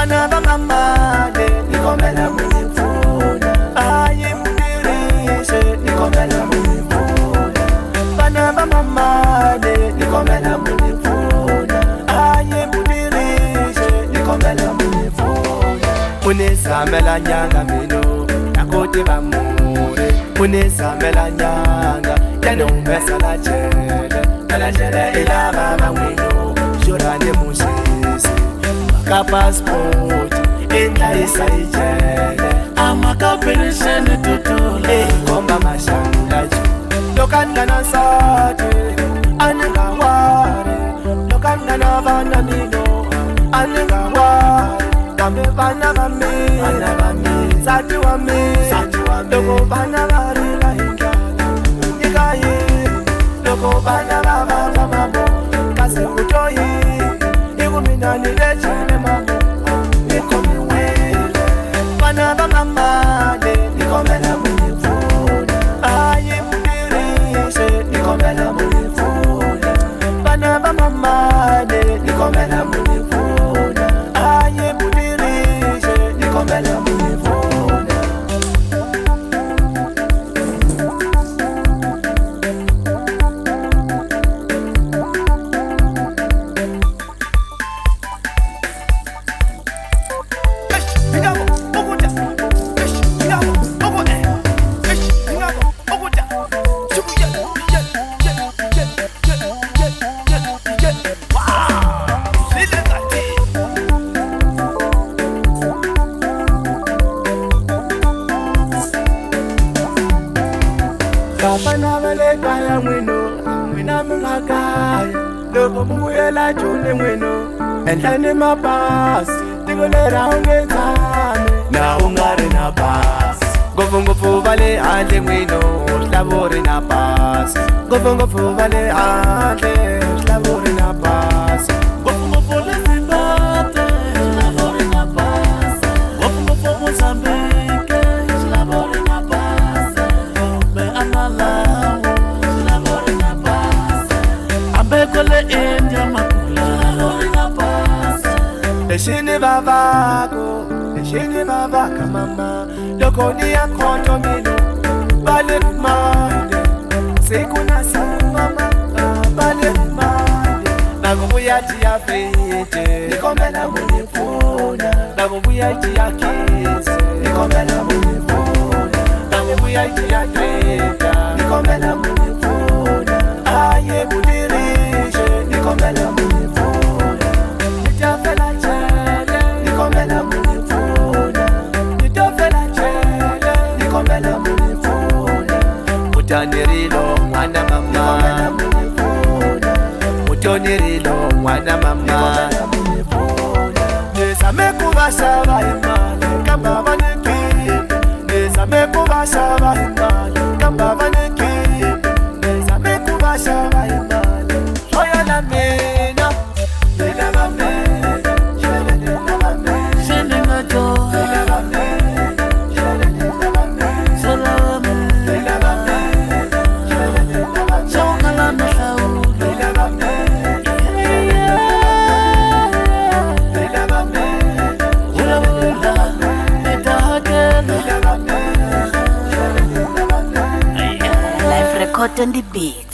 Bana ba mamane nikomela munifuna aye mudirishe nikomela munifuna bana ba mamane nikomela munifuna aye mudirishe nikomela munifuna unizamela nyanga mino nakoti bamure unizamela nyanga yano umesala jele ila baba wino jorane musisi maka passport enda isaijele amaka penishene tutule komba mashangula ju lokanda na sate anenga ware lokanda na vana mino anenga ware kambe vana vami sati wami loko vana varila ingala ikaye loko vana vava mamo kasi utoyi igumina nilechene mamo nikomi wele vana va mamane nikomela munifuna aye mudirishe nikomela munifuna vana va mamane nikomela munifuna aye mudirishe nikomela munifuna Bafana vale kaya mwino, mwina mungakaya loko mubuyela june mwino, endlani mabasi tikolera ungezame na ungari na basi ngofu vale ande mwino, slavori na basi ngofu vale ande, slavori na basi ngofu lezimbate, slavori na basi ngofu Mozambique, slavori na basi Ambekole India makula Eshini babako, eshini babaka mama Loko ni ya konto mino, bale mande Siku na siku mama, bale mande Nagubuya jia fete, nikomela munifuna Nagubuya jia kise, nikomela munifuna Nagubuya jia treta, nikomela munifuna Aye mudirishe, nikomela munifuna Nitafela chele, nikomela munifuna Nitafela chele, nikomela munifuna Mutanirilo mwana mama Mutonirilo mwana mama Nesame kubashaba imane, kamba vanekipe Nesame kubashaba imane, kamba vanekipe Nesame kubashaba imane, shoya la mena Nela va mena, shele nela va mena Shele ngato, nela va mena Shele nela va mena, shele va mena Nela va mena, shele nela va mena Shawaka la meshau, nela va mena Nela va mena, hula hula, meta hotel Nela va mena, shele nela va mena Life record on the beat.